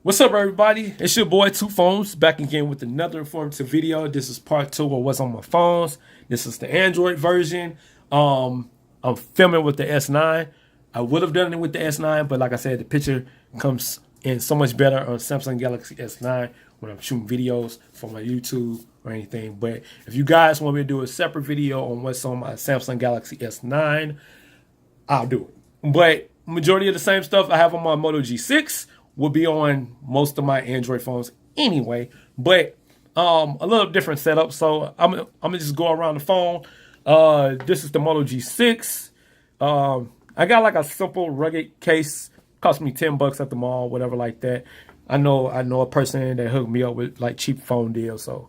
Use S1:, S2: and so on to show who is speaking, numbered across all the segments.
S1: What's up, everybody? It's your boy Two Phones back again with another informative video. This is part two of what's on my phones. This is the Android version. I'm filming with the S9. I would have done it with the S9, but like I said, the picture comes in so much better on Samsung Galaxy S9 when I'm shooting videos for my YouTube or anything. But if you guys want me to do a separate video on what's on my Samsung Galaxy S9, I'll do it. But majority of the same stuff I have on my Moto G6 will be on most of my Android phones anyway. But a little different setup. So I'm gonna just go around the phone. This is the Moto G6. I got like a simple rugged case. Cost me $10 at the mall, whatever like that. I know a person that hooked me up with like cheap phone deals. So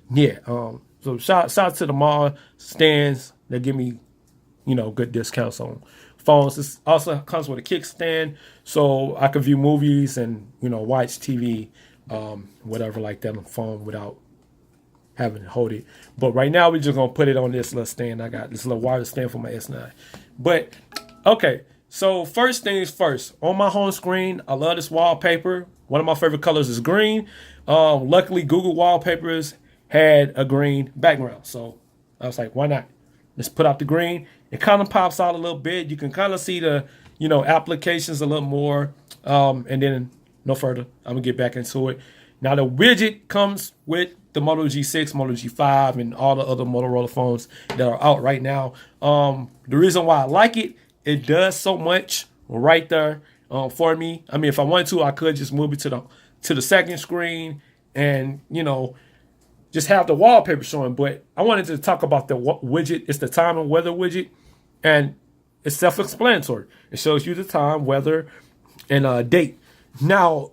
S1: yeah. So shout out to the mall stands that give me, good discounts on phones. This also comes with a kickstand, so I can view movies and watch TV, whatever like that on the phone without having to hold it. But right now we're just gonna put it on this little stand. I got this little wireless stand for my S9. But okay, so first things first. On my home screen, I love this wallpaper. One of my favorite colors is green. Luckily, Google Wallpapers had a green background, so I was like, why not? Let's put out the green. It kind of pops out a little bit. You can kind of see the, applications a little more. And then no further, I'm gonna get back into it. Now the widget comes with the Moto G6, Moto G5, and all the other Motorola phones that are out right now. The reason why I like it, it does so much right there for me. I mean, if I wanted to, I could just move it to the second screen and just have the wallpaper showing. But I wanted to talk about the widget. It's the time and weather widget, and it's self-explanatory. It shows you the time, weather, and date. Now,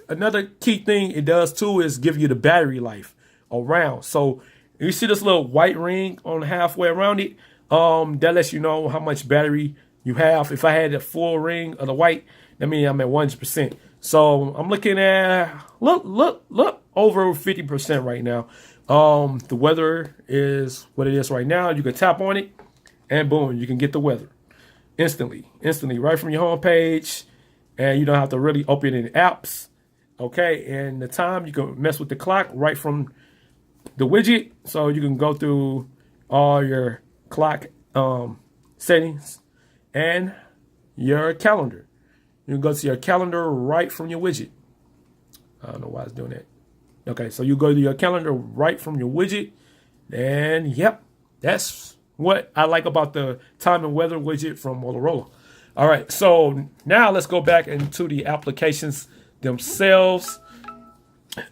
S1: another key thing it does too is give you the battery life around. So you see this little white ring on halfway around it. That lets you know how much battery you have. If I had a full ring of the white, that means I'm at 100%. So I'm looking at look over 50% right now. The weather is what it is right now. You can tap on it and boom, you can get the weather instantly right from your home page, and you don't have to really open any apps. Okay, and the time, you can mess with the clock right from the widget, so you can go through all your clock settings and your calendar. You can go to your calendar right from your widget. I don't know why it's doing that. Okay, so you go to your calendar right from your widget, and yep, that's what I like about the time and weather widget from Motorola. All right, so now let's go back into the applications themselves.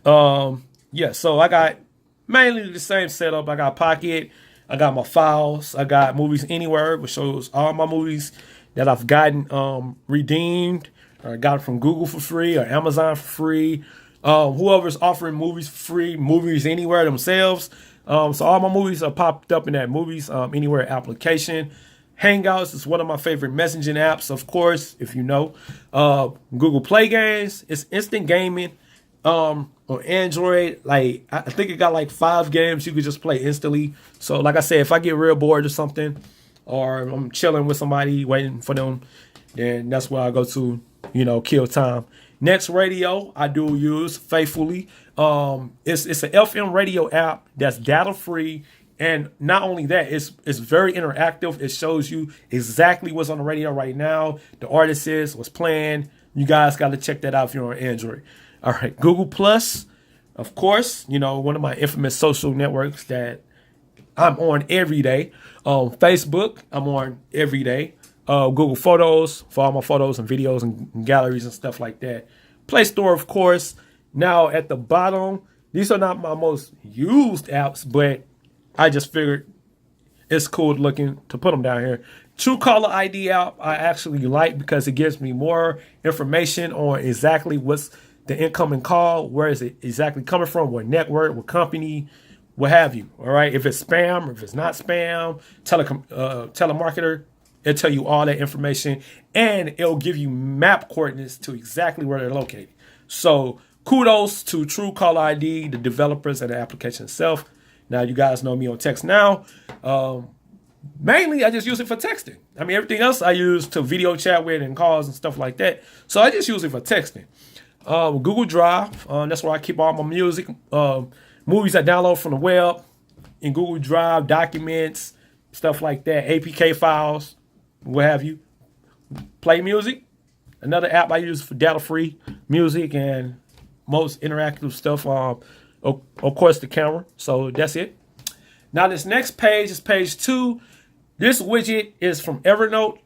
S1: Yeah, so I got mainly the same setup. I got Pocket, I got my files, I got Movies Anywhere, which shows all my movies that I've gotten redeemed, or got from Google for free or Amazon for free. Whoever's offering movies for free, Movies Anywhere themselves. So all my movies are popped up in that Movies Anywhere application. Hangouts is one of my favorite messaging apps, of course, if you know. Google Play Games, it's instant gaming. On Android, like I think it got like 5 games you could just play instantly. So like I said, if I get real bored or something, or I'm chilling with somebody waiting for them, then that's where I go to, kill time. Next Radio, I do use faithfully. It's an FM radio app that's data free, and not only that, it's very interactive. It shows you exactly what's on the radio right now, the artist is, what's playing. You guys got to check that out if you're on Android. All right, Google Plus, of course, one of my infamous social networks that I'm on every day. Facebook, I'm on every day. Google Photos for all my photos and videos and galleries and stuff like that. Play Store, of course. Now at the bottom, these are not my most used apps, but I just figured it's cool looking to put them down here. Truecaller ID app I actually like because it gives me more information on exactly what's the incoming call, where is it exactly coming from, what network, what company, what have you. All right, if it's spam or if it's not spam, telemarketer, it'll tell you all that information, and it'll give you map coordinates to exactly where they're located. So kudos to TrueCaller ID, the developers, and the application itself. Now you guys know me on TextNow. Mainly, I just use it for texting. Everything else I use to video chat with and calls and stuff like that. So I just use it for texting. Google Drive. That's where I keep all my music, movies I download from the web in Google Drive, documents, stuff like that, APK files, what have you. Play Music, another app I use for data-free music and most interactive stuff. Of course, the camera. So that's it. Now this next page is page 2. This widget is from Evernote.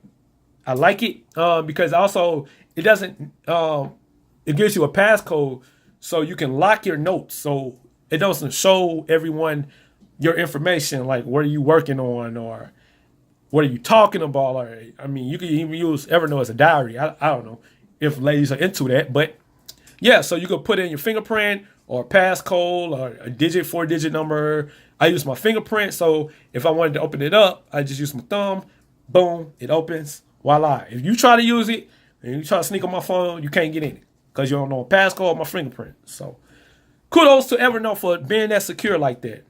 S1: I like it because also it doesn't. It gives you a passcode so you can lock your notes. So it doesn't show everyone your information, like what are you working on or what are you talking about. Or I mean, you can even use Evernote as a diary. I don't know if ladies are into that, but yeah. So you could put in your fingerprint or passcode or a 4-digit number. I use my fingerprint, so if I wanted to open it up, I just use my thumb. Boom, it opens. Voila. If you try to use it and you try to sneak on my phone, you can't get in it because you don't know a passcode or my fingerprint. So kudos to Evernote for being that secure like that.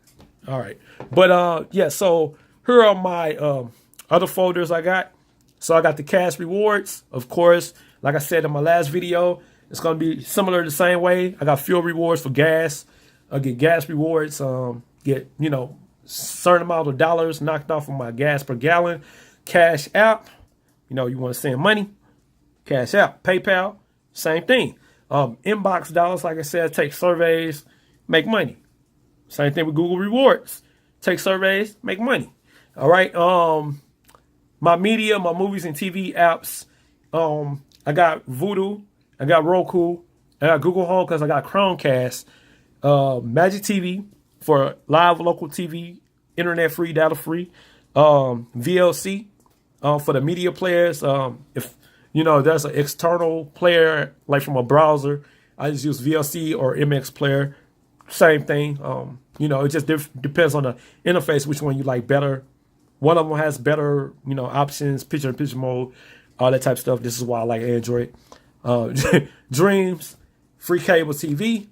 S1: All right. But yeah, so here are my other folders I got. So I got the cash rewards, of course. Like I said in my last video, it's going to be similar the same way. I got fuel rewards for gas. I get gas rewards, get, certain amount of dollars knocked off of my gas per gallon. Cash App, you want to send money. Cash App, PayPal, same thing. Inbox dollars, like I said, take surveys, make money. Same thing with Google Rewards. Take surveys, make money. All right. My media, my movies and TV apps. I got Vudu, I got Roku, I got Google Home because I got Chromecast. Magic TV for live local TV, internet free, data free. VLC for the media players. If there's an external player like from a browser, I just use VLC or MX player. Same thing. It just depends on the interface, which one you like better. One of them has better, options, picture-in-picture mode, all that type of stuff. This is why I like Android. Dreams, free cable TV.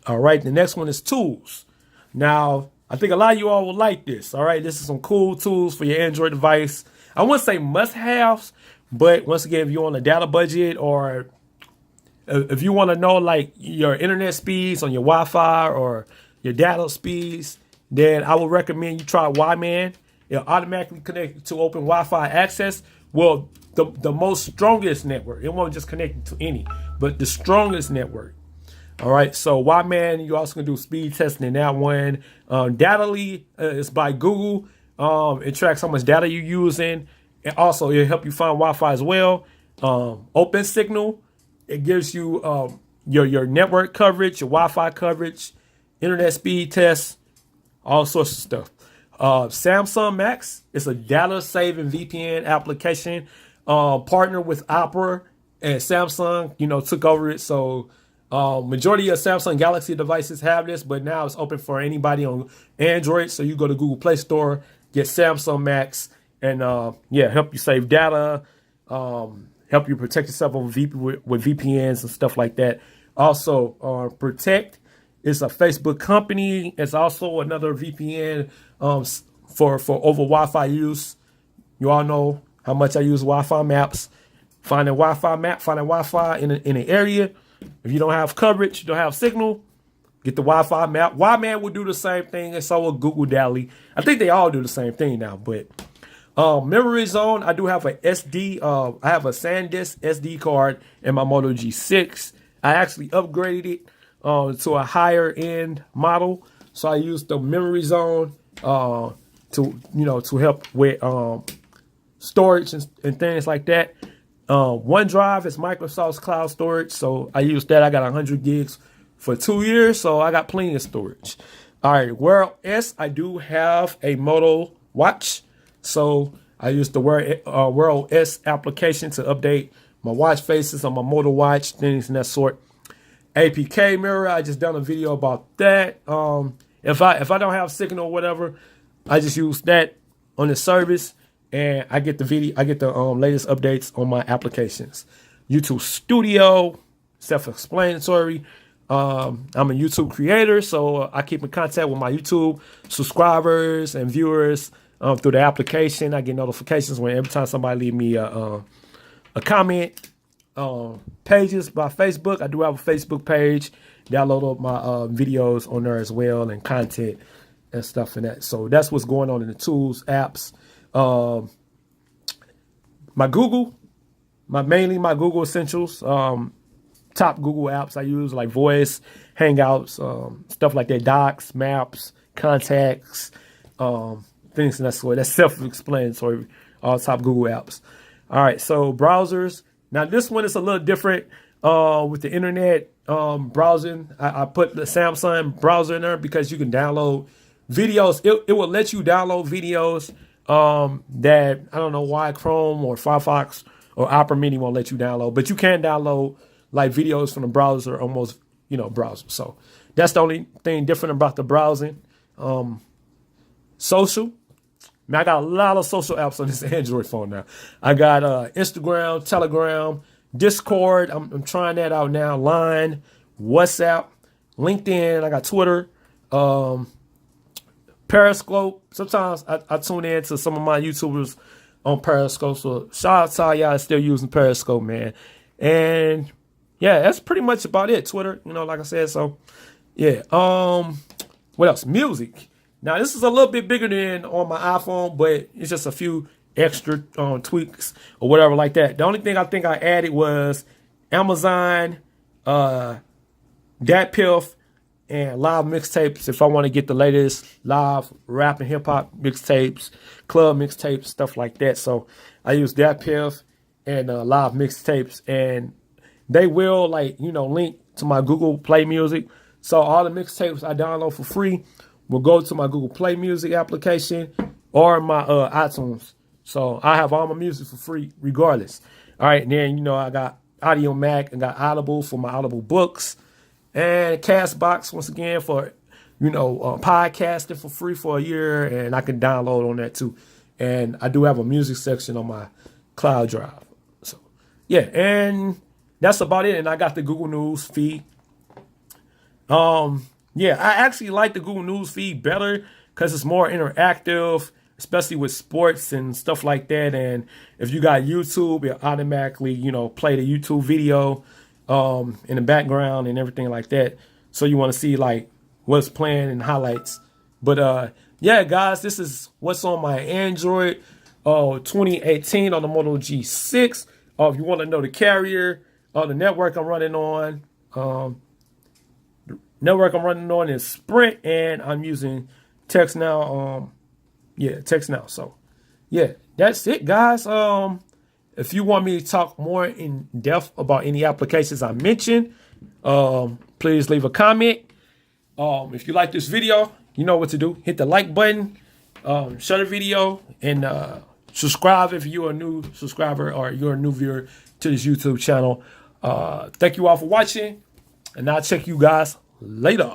S1: All right, the next one is tools. Now, I think a lot of you all will like this. All right, this is some cool tools for your Android device. I wouldn't say must-haves, but once again, if you're on a data budget or if you want to know like your internet speeds on your Wi-Fi or your data speeds, then I would recommend you try Wi-Man. It'll automatically connect to open Wi-Fi access. Well, the most strongest network. It won't just connect you to any, but the strongest network. All right, so Wi-Man, you also can do speed testing in that one. Datally is by Google. It tracks how much data you're using. And also, it'll help you find Wi-Fi as well. Open Signal, it gives you your network coverage, your Wi-Fi coverage, internet speed tests, all sorts of stuff. Samsung Max, it's a data-saving VPN application. Partner with Opera, and Samsung, took over it. So majority of Samsung Galaxy devices have this, but now it's open for anybody on Android. So you go to Google Play Store, get Samsung Max, and help you save data, help you protect yourself with VPNs and stuff like that. Also, Protect is a Facebook company. It's also another VPN for over Wi-Fi use. You all know how much I use Wi-Fi maps. Finding Wi-Fi in an area. If you don't have coverage, you don't have signal, get the Wi-Fi map. Wi-Man will do the same thing, and so will Google Dally. I think they all do the same thing now. But memory zone, I do have a SD. I have a SanDisk SD card in my Moto G6. I actually upgraded it to a higher end model, so I use the memory zone to help with storage and things like that. OneDrive is Microsoft's cloud storage, so I use that. I got 100 gigs for 2 years, so I got plenty of storage. All right, Wear OS, I do have a Moto watch, so I use the Wear OS application to update my watch faces on my Moto watch, things in that sort. APK mirror, I just done a video about that. If I don't have signal or whatever, I just use that on the service. And I get the latest updates on my applications. YouTube Studio, self-explanatory. I'm a YouTube creator, so I keep in contact with my YouTube subscribers and viewers through the application. I get notifications every time somebody leave me a comment pages by Facebook. I do have a Facebook page. Download all my videos on there as well, and content and stuff in that. So that's what's going on in the tools, apps. My Google, mainly my Google Essentials. Top Google apps I use, like Voice, Hangouts, stuff like that, Docs, Maps, Contacts, things of that sort. That's self-explanatory, all top Google apps. All right, so browsers. Now this one is a little different with the internet browsing. I put the Samsung browser in there because you can download videos. It will let you download videos that, I don't know why Chrome or Firefox or Opera Mini won't let you download, but you can download like videos from the browser, almost, browser. So that's the only thing different about the browsing. Social. Man, I got a lot of social apps on this Android phone now. I got Instagram, Telegram, Discord. I'm trying that out now. Line, WhatsApp, LinkedIn. I got Twitter, Periscope. Sometimes I tune in to some of my YouTubers on Periscope. So shout out to all y'all still using Periscope, man. And yeah, that's pretty much about it. Twitter, like I said. So yeah. What else? Music. Now this is a little bit bigger than on my iPhone, but it's just a few extra tweaks or whatever like that. The only thing I think I added was Amazon, DatPiff, and live mixtapes. If I want to get the latest live rap and hip hop mixtapes, club mixtapes, stuff like that. So I use DatPiff and live mixtapes, and they will link to my Google Play Music. So all the mixtapes I download for free will go to my Google Play Music application or my iTunes. So I have all my music for free regardless. All right, and then, I got Audio Mac and got Audible for my Audible books, and Castbox once again for, podcasting for free for a year, and I can download on that too. And I do have a music section on my cloud drive. So yeah, and that's about it. And I got the Google News feed. Yeah, I actually like the Google News feed better because it's more interactive, especially with sports and stuff like that. And if you got YouTube, it automatically, play the YouTube video in the background and everything like that. So you want to see what's playing and highlights. But yeah, guys, this is what's on my Android 2018 on the Moto G6. If you want to know the carrier, the network I'm running on, is Sprint, and I'm using TEXTNOW. TEXTNOW. So yeah, that's it, guys. If you want me to talk more in depth about any applications I mentioned, please leave a comment. If you like this video, you know what to do. Hit the like button, share the video, and subscribe if you're a new subscriber or you're a new viewer to this YouTube channel. Thank you all for watching, and I'll check you guys later.